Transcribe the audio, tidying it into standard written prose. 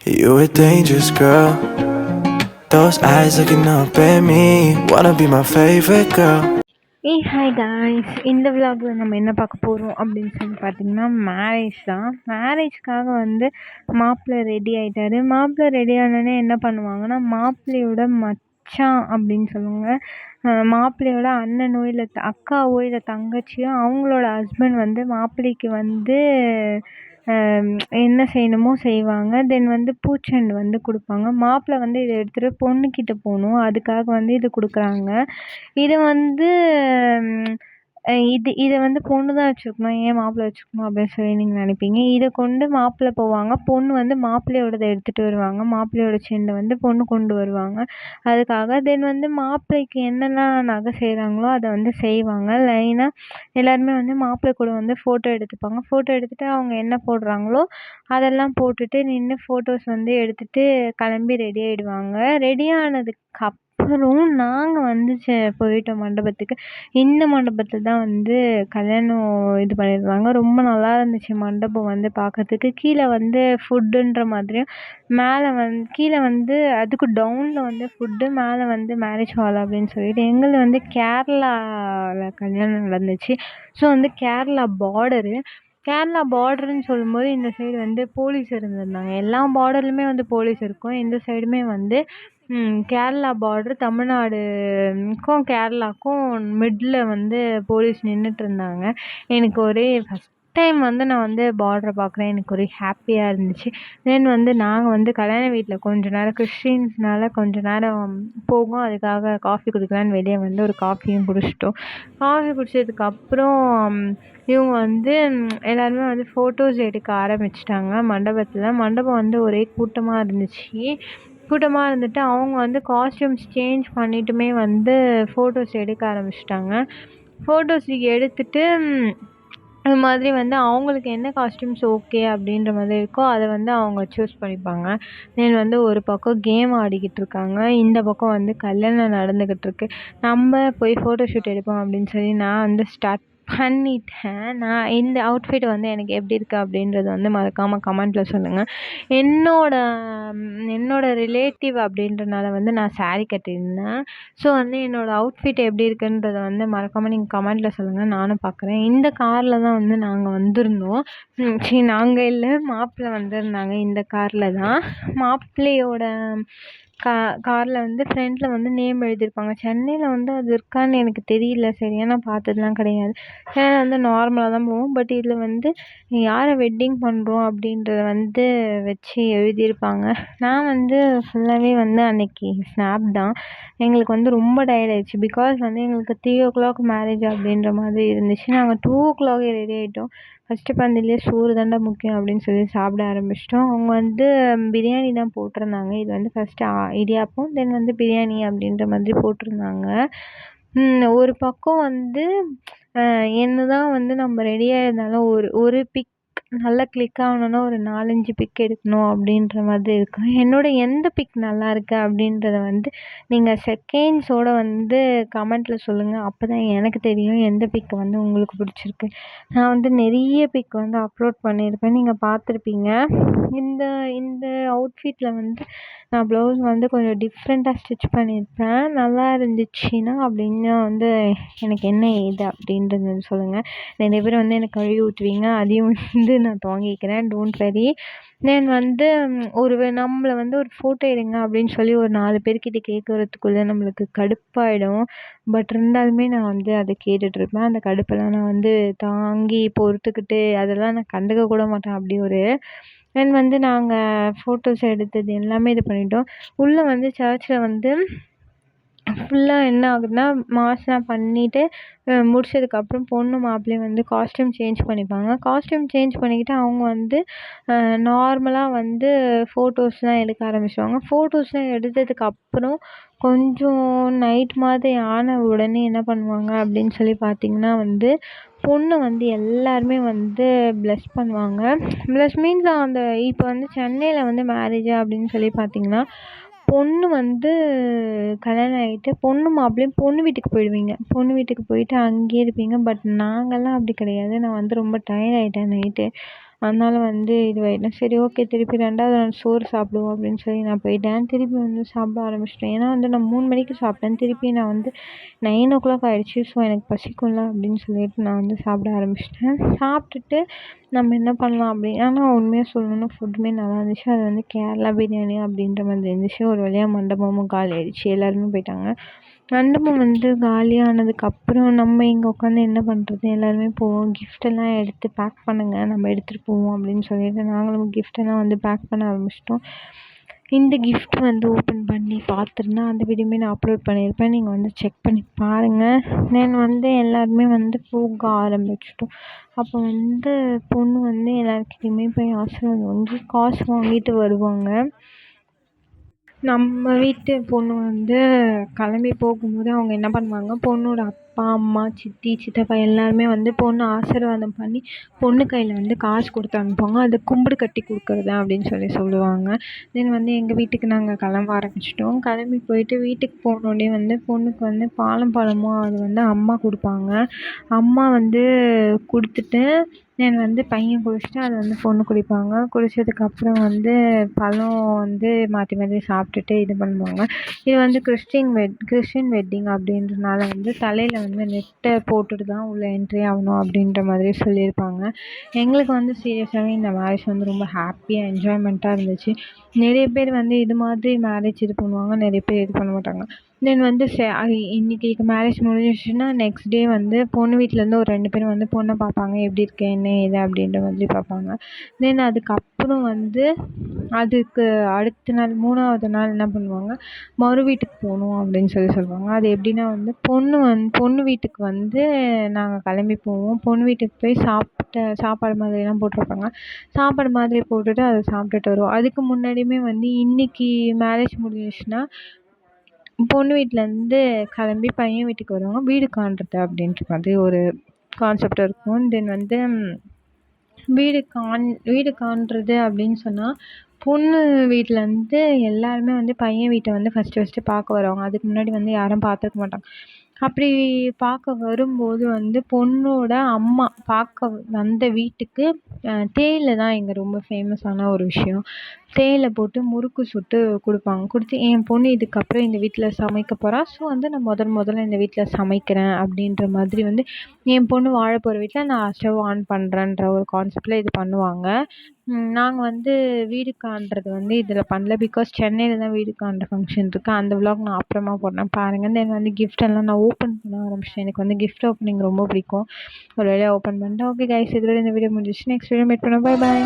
You a dangerous girl. Those eyes looking up at me. Wanna be my favorite girl. Hi guys, இந்த விலாகில் நம்ம என்ன பார்க்க போகிறோம் அப்படின்னு சொல்லி பார்த்தீங்கன்னா மேரேஜ் தான். மேரேஜ்க்காக வந்து மாப்பிள்ளை ரெடி ஆகிட்டாரு. மாப்பிள்ளை ரெடி ஆனோடனே என்ன பண்ணுவாங்கன்னா, மாப்பிள்ளையோட மச்சான் அப்படின்னு சொல்லுவாங்க, மாப்பிள்ளையோட அண்ணனோ இல்லை அக்காவோ இல்லை தங்கச்சியோ அவங்களோட ஹஸ்பண்ட் வந்து மாப்பிள்ளைக்கு வந்து என்ன செய்யணுமோ செய்வாங்க. தென் வந்து பூச்செண்டு வந்து கொடுப்பாங்க. மாப்பிள்ளை வந்து இதை எடுத்துகிட்டு பொண்ணுக்கிட்ட போகணும், அதுக்காக வந்து இது கொடுக்குறாங்க. இது வந்து இதை வந்து பொண்ணு தான் வச்சுருக்கணும், ஏன் மாப்பிள்ளை வச்சுக்கணும் அப்படின்னு சொல்லி நீங்கள் நினைப்பீங்க. இதை கொண்டு மாப்பிள்ளை போவாங்க, பொண்ணு வந்து மாப்பிள்ளையோடதை எடுத்துகிட்டு வருவாங்க, மாப்பிள்ளையோட செண்டை வந்து பொண்ணு கொண்டு வருவாங்க அதுக்காக. தென் வந்து மாப்பிள்ளைக்கு என்னெல்லாம் நகை செய்கிறாங்களோ அதை வந்து செய்வாங்க. லைனாக எல்லாருமே வந்து மாப்பிள்ளை கூட வந்து ஃபோட்டோ எடுத்துப்பாங்க. ஃபோட்டோ எடுத்துகிட்டு அவங்க என்ன போடுறாங்களோ அதெல்லாம் போட்டுட்டு நின்று ஃபோட்டோஸ் வந்து எடுத்துகிட்டு கிளம்பி ரெடி ஆகிடுவாங்க. ரெடி ஆனதுக்கு அப்புறம் நாங்கள் வந்து போயிட்டோம் மண்டபத்துக்கு. இந்த மண்டபத்தில் தான் வந்து கல்யாணம் இது பண்ணியிருந்தாங்க. ரொம்ப நல்லா இருந்துச்சு மண்டபம் வந்து பார்க்கறதுக்கு. கீழே வந்து ஃபுட்டுன்ற மாதிரியும், மேலே கீழே வந்து அதுக்கு டவுனில் வந்து ஃபுட்டு, மேலே வந்து மேரேஜ் ஹால் அப்படின்னு சொல்லிட்டு. எங்களுது வந்து கேரளாவில் கல்யாணம் நடந்துச்சு. ஸோ வந்து கேரளா பார்டருன்னு சொல்லும்போது இந்த சைடு வந்து போலீஸ் இருந்திருந்தாங்க. எல்லா பார்டர்லையுமே வந்து போலீஸ் இருக்கும். இந்த சைடுமே வந்து கேரளா பார்டர், தமிழ்நாடுக்கும் கேரளாவுக்கும் மிடில் வந்து போலீஸ் நின்றுட்டு இருந்தாங்க. எனக்கு ஒரே ஃபஸ்ட் டைம் வந்து நான் வந்து பார்டரை பார்க்குறேன், எனக்கு ஒரே ஹாப்பியாக இருந்துச்சு. தென் வந்து நாங்கள் வந்து கல்யாண வீட்டில் கொஞ்ச நேரம் கிறிஸ்டின்ஸ்னால கொஞ்ச நேரம் போகும், அதுக்காக காஃபி குடிக்கலான்னு வெளியே வந்து ஒரு காஃபியும் குடிச்சிட்டோம். காஃபி குடித்ததுக்கப்புறம் இவங்க வந்து எல்லாருமே வந்து ஃபோட்டோஸ் எடுக்க ஆரம்பிச்சிட்டாங்க மண்டபத்தில். மண்டபம் வந்து ஒரே கூட்டமாக இருந்துட்டு அவங்க வந்து காஸ்டியூம்ஸ் சேஞ்ச் பண்ணிட்டுமே வந்து ஃபோட்டோஸ் எடுக்க ஆரம்பிச்சிட்டாங்க. ஃபோட்டோஸ் எடுத்துட்டு அது மாதிரி வந்து அவங்களுக்கு என்ன காஸ்டியூம்ஸ் ஓகே அப்படின்ற மாதிரி இருக்கோ அதை வந்து அவங்க சூஸ் பண்ணிப்பாங்க. தென் வந்து ஒரு பக்கம் கேம் ஆடிக்கிட்டு இருக்காங்க, இந்த பக்கம் வந்து கல்யாணம் நடந்துக்கிட்டு இருக்கு. நம்ம போய் ஃபோட்டோ ஷூட் எடுப்போம் அப்படின்னு சொல்லி நான் வந்து ஸ்டார்ட் பண்ணிட்டேன். நான் இந்த அவுட்ஃபிட் வந்து எனக்கு எப்படி இருக்குது அப்படின்றத வந்து மறக்காமல் கமெண்ட்டில் சொல்லுங்கள். என்னோட ரிலேட்டிவ் அப்படின்றனால வந்து நான் ஸாரீ கட்டியிருந்தேன். ஸோ வந்து என்னோடய அவுட்ஃபிட் எப்படி இருக்குன்றத வந்து மறக்காமல் நீங்கள் கமெண்ட்டில் சொல்லுங்கள், நானும் பார்க்குறேன். இந்த காரில் தான் வந்து நாங்கள் வந்திருந்தோம். நாங்கள் இல்லை, மாப்பிள்ளை வந்திருந்தாங்க. இந்த காரில் தான் மாப்பிள்ளையோட காரில் வந்து ஃப்ரண்ட்டில் வந்து நேம் எழுதியிருப்பாங்க. சென்னையில் வந்து அது இருக்கான்னு எனக்கு தெரியல, சரியா நான் பார்த்ததுலாம் கிடையாது. சென்னையில் வந்து நார்மலாக தான் போவோம். பட் இதில் வந்து யாரை வெட்டிங் பண்ணுறோம் அப்படின்றத வந்து வச்சு எழுதியிருப்பாங்க. நான் வந்து ஃபுல்லாகவே வந்து அன்னைக்கு ஸ்னாப் தான். எங்களுக்கு வந்து ரொம்ப டயர்ட் ஆயிடுச்சு. பிகாஸ் வந்து எங்களுக்கு 3:00 மேரேஜ் அப்படின்ற மாதிரி இருந்துச்சு. நாங்கள் 2:00 ரெடி ஆகிட்டோம். ஃபஸ்ட்டு பந்திலே சோறு தாண்டா முக்கியம் அப்படின்னு சொல்லி சாப்பிட ஆரம்பிச்சிட்டோம். அவங்க வந்து பிரியாணி தான் போட்டிருந்தாங்க. இது வந்து ஃபஸ்ட்டு இடியாப்பம், தென் வந்து பிரியாணி அப்படின்ற மாதிரி போட்டிருந்தாங்க. ஒரு பக்கம் வந்து என்ன தான் வந்து நம்ம ரெடியாக இருந்தாலும் ஒரு பிக் நல்லா கிளிக் ஆகணுன்னா ஒரு 4-5 பிக் எடுக்கணும் அப்படின்ற மாதிரி இருக்கும். என்னோட எந்த பிக் நல்லா இருக்கு அப்படின்றத வந்து நீங்கள் செகண்ட்ஸோட வந்து கமெண்ட்டில் சொல்லுங்கள். அப்போ தான் எனக்கு தெரியும் எந்த பிக் வந்து உங்களுக்கு பிடிச்சிருக்கு. நான் வந்து நிறைய பிக் வந்து அப்லோட் பண்ணியிருப்பேன், நீங்கள் பார்த்துருப்பீங்க. இந்த இந்த அவுட்ஃபிட்டில் வந்து நான் ப்ளவுஸ் வந்து கொஞ்சம் டிஃப்ரெண்ட்டாக ஸ்டிச் பண்ணியிருப்பேன். நல்லா இருந்துச்சுன்னா அப்படின்னா வந்து எனக்கு என்ன ஏது அப்படின்றது சொல்லுங்கள். நிறைய பேர் வந்து எனக்கு கழுவி ஊற்றுவீங்க, அதையும் வந்து நான் தாங்கிக்கிறேன், டோன்ட் வரி. தென் வந்து நம்மளை வந்து ஒரு ஃபோட்டோ எடுங்க அப்படின்னு சொல்லி ஒரு 4 பேர்கிட்ட கேட்குறதுக்குள்ளே நம்மளுக்கு கடுப்பாயிடும். பட் இருந்தாலுமே நான் வந்து அதை கேட்டுட்ருப்பேன். அந்த கடுப்பெல்லாம் நான் வந்து தாங்கி பொறுத்துக்கிட்டு அதெல்லாம் நான் கண்டுக்க கூட மாட்டேன். அப்படி ஒரு தென் வந்து நாங்கள் ஃபோட்டோஸ் எடுத்தது எல்லாமே இது பண்ணிட்டோம். உள்ளே வந்து சர்ச்சில் வந்து ஃபுல்லாக என்ன ஆகுதுன்னா, மாஸ்லாம் பண்ணிவிட்டு முடிச்சதுக்கப்புறம் பொண்ணு மாப்பிள்ளையும் வந்து காஸ்ட்யூம் சேஞ்ச் பண்ணிப்பாங்க. காஸ்ட்யூம் சேஞ்ச் பண்ணிக்கிட்டு அவங்க வந்து நார்மலாக வந்து ஃபோட்டோஸ்லாம் எடுக்க ஆரம்பிச்சுடுவாங்க. ஃபோட்டோஸ்லாம் எடுத்ததுக்கப்புறம் கொஞ்சம் நைட் மாதிரி ஆன உடனே என்ன பண்ணுவாங்க அப்படின்னு சொல்லி பார்த்தீங்கன்னா வந்து, பொண்ணு வந்து எல்லாருமே வந்து ப்ளஸ் பண்ணுவாங்க. ப்ளஸ் மீன்ஸ் அந்த இப்போ வந்து சென்னையில் வந்து மேரேஜ் அப்படின்னு சொல்லி பார்த்தீங்கன்னா, பொண்ணு வந்து கல்யாணம் ஆகிட்டு பொண்ணு மாப்பிள்ளையும் பொண்ணு வீட்டுக்கு போயிடுவீங்க. பொண்ணு வீட்டுக்கு போயிட்டு அங்கேயே இருப்பீங்க. பட் நாங்கள்லாம் அப்படி கிடையாது. நான் வந்து ரொம்ப டயர்ட் ஆகிட்டேன் நைட்டு. அதனால வந்து இதுவாயிடும். சரி ஓகே திருப்பி 2வது நாள் சோறு சாப்பிடுவோம் அப்படின்னு சொல்லி நான் போயிட்டேன். திருப்பி வந்து சாப்பிட ஆரம்பிச்சிட்டேன். ஏன்னா வந்து நான் 3 மணிக்கு சாப்பிட்டேன். திருப்பி நான் வந்து 9:00 ஆயிடுச்சு. ஸோ எனக்கு பசிக்கும்ல அப்படின்னு சொல்லிட்டு நான் வந்து சாப்பிட ஆரம்பிச்சிட்டேன். சாப்பிட்டுட்டு நம்ம என்ன பண்ணலாம் ஆனா உண்மையாக சொல்லணும்னா ஃபுட்டுமே நல்லா இருந்துச்சு. அது வந்து கேரளா பிரியாணி அப்படின்ற மாதிரி இருந்துச்சு. ஒரு வழியாக மண்டபமும் காலி ஆயிடுச்சு. எல்லாருமே போயிட்டாங்க. மண்டபம் வந்து காலியானதுக்கப்புறம் நம்ம இங்கே உட்காந்து என்ன பண்ணுறது, எல்லாருமே போவோம். கிஃப்டெல்லாம் எடுத்து பேக் பண்ணுங்க, நம்ம எடுத்துகிட்டு போவோம் அப்படின்னு சொல்லிட்டு நாங்களும் கிஃப்டெல்லாம் வந்து பேக் பண்ண ஆரம்பிச்சிட்டோம். இந்த கிஃப்ட் வந்து ஓப்பன் பண்ணி பார்த்துருந்தா அந்த வீடியோமே நான் அப்லோட் பண்ணியிருப்பேன். நீங்கள் வந்து செக் பண்ணி பாருங்கள். தென் வந்து எல்லாருமே வந்து போக ஆரம்பிச்சிட்டோம். அப்போ வந்து பொண்ணு வந்து எல்லாருக்கிட்டேயுமே போய் ஆசீர்வாதம் வாங்கி காசு வாங்கிட்டு வருவாங்க. நம்ம வீட்டு பொண்ணு வந்து கிளம்பி போகும்போது அவங்க என்ன பண்ணுவாங்க, பொண்ணோட அப்பா, அம்மா, சித்தி, சித்தப்பா எல்லாருமே வந்து பொண்ணை ஆசீர்வாதம் பண்ணி பொண்ணு கையில் வந்து காசு கொடுத்து அனுப்புவாங்க. அது கும்பிடு கட்டி கொடுக்குறது அப்படின்னு சொல்லுவாங்க. தென் வந்து எங்கள் வீட்டுக்கு நாங்கள் கிளம்ப ஆரம்பிச்சிட்டோம். கிளம்பி போயிட்டு வீட்டுக்கு போனோடனே வந்து பொண்ணுக்கு வந்து பழமோ அது வந்து அம்மா கொடுப்பாங்க. அம்மா வந்து கொடுத்துட்டு தென் வந்து பையன் குடிச்சிட்டு அதை வந்து பொண்ணு குடிப்பாங்க. குடித்ததுக்கப்புறம் வந்து பழம் வந்து மாற்றி மாற்றி சாப்பிட்டுட்டு இது பண்ணுவாங்க. இது வந்து கிறிஸ்டின் வெட்டிங் அப்படின்றனால வந்து தலையில் வந்து நெட்டை போட்டுட்டு தான் உள்ளே என்ட்ரி ஆகணும் அப்படின்ற மாதிரி சொல்லியிருப்பாங்க. எங்களுக்கு வந்து சீரியஸாகவே இந்த மேரேஜ் வந்து ரொம்ப ஹாப்பியாக என்ஜாய்மெண்ட்டாக இருந்துச்சு. நிறைய பேர் வந்து இது மாதிரி மேரேஜ் இது பண்ணுவாங்க, நிறைய பேர் இது பண்ண மாட்டாங்க. தென் வந்து இன்னைக்கு மேரேஜ் முடிஞ்சிடுச்சுன்னா நெக்ஸ்ட் டே வந்து பொண்ணு வீட்டிலேருந்து ஒரு 2 பேர் வந்து பொண்ணை பார்ப்பாங்க. எப்படி இருக்கு என்ன ஏது அப்படின்ற மாதிரி பார்ப்பாங்க. தென் அதுக்கப்புறம் வந்து அதுக்கு அடுத்த நாள் 3வது நாள் என்ன பண்ணுவாங்க, மறு வீட்டுக்கு போகணும் அப்படின்னு சொல்லுவாங்க. அது எப்படின்னா வந்து பொண்ணு வீட்டுக்கு வந்து நாங்கள் கிளம்பி போவோம். பொண்ணு வீட்டுக்கு போய் சாப்பாடு மாதிரிலாம் போட்டிருப்பாங்க. சாப்பாடு மாதிரி போட்டுட்டு அதை சாப்பிட்டுட்டு வருவோம். அதுக்கு முன்னாடியுமே வந்து இன்னைக்கு மேரேஜ் முடிஞ்சிச்சுன்னா பொண்ணு வீட்டிலேருந்து கிளம்பி பையன் வீட்டுக்கு வருவாங்க. வீடு காண்றது அப்படின்ற மாதிரி ஒரு கான்செப்ட் இருக்கும். தென் வந்து வீடு காண்றது அப்படின்னு சொன்னால் பொண்ணு வீட்டிலேருந்து எல்லாருமே வந்து பையன் வீட்டை வந்து ஃபஸ்ட்டு பார்க்க வருவாங்க. அதுக்கு முன்னாடி வந்து யாரும் பார்த்துருக்க மாட்டாங்க. அப்படி பார்க்க வரும்போது வந்து பொண்ணோட அம்மா பார்க்க வந்த வீட்டுக்கு தேயிலை தான் இங்கே ரொம்ப ஃபேமஸான ஒரு விஷயம். தேயிலை போட்டு முறுக்கு சுட்டு கொடுப்பாங்க. கொடுத்து என் பொண்ணு இதுக்கப்புறம் இந்த வீட்டில் சமைக்க போகிறா. ஸோ வந்து நான் முதல்ல இந்த வீட்டில் சமைக்கிறேன் அப்படின்ற மாதிரி வந்து என் பொண்ணு வாழ போகிற வீட்டில் நான் ஸ்டவ் ஆன் பண்ணுறேன்ற ஒரு கான்செப்டில் இது பண்ணுவாங்க. நாங்கள் வந்து வீடு காண்றது வந்து இதில் பண்ணல. பிகாஸ் சென்னையில் தான் வீடு காண்ற ஃபங்க்ஷன் இருக்குது. அந்த விலாக் நான் அப்புறமா போடுறேன் பாருங்கள். தென் வந்து கிஃப்டெல்லாம் நான் ஓப்பன் பண்ண ஆரம்பிச்சிட்டேன். எனக்கு வந்து கிஃப்ட் ஓப்பனிங் ரொம்ப பிடிக்கும். ஒரு வேலையாக ஓப்பன் பண்ணிட்டேன். ஓகே கைஸ், இதோட இந்த வீடியோ முடிஞ்சிச்சு. நெக்ஸ்ட் வீடியோ மீட் பண்ணோம். Bye bye.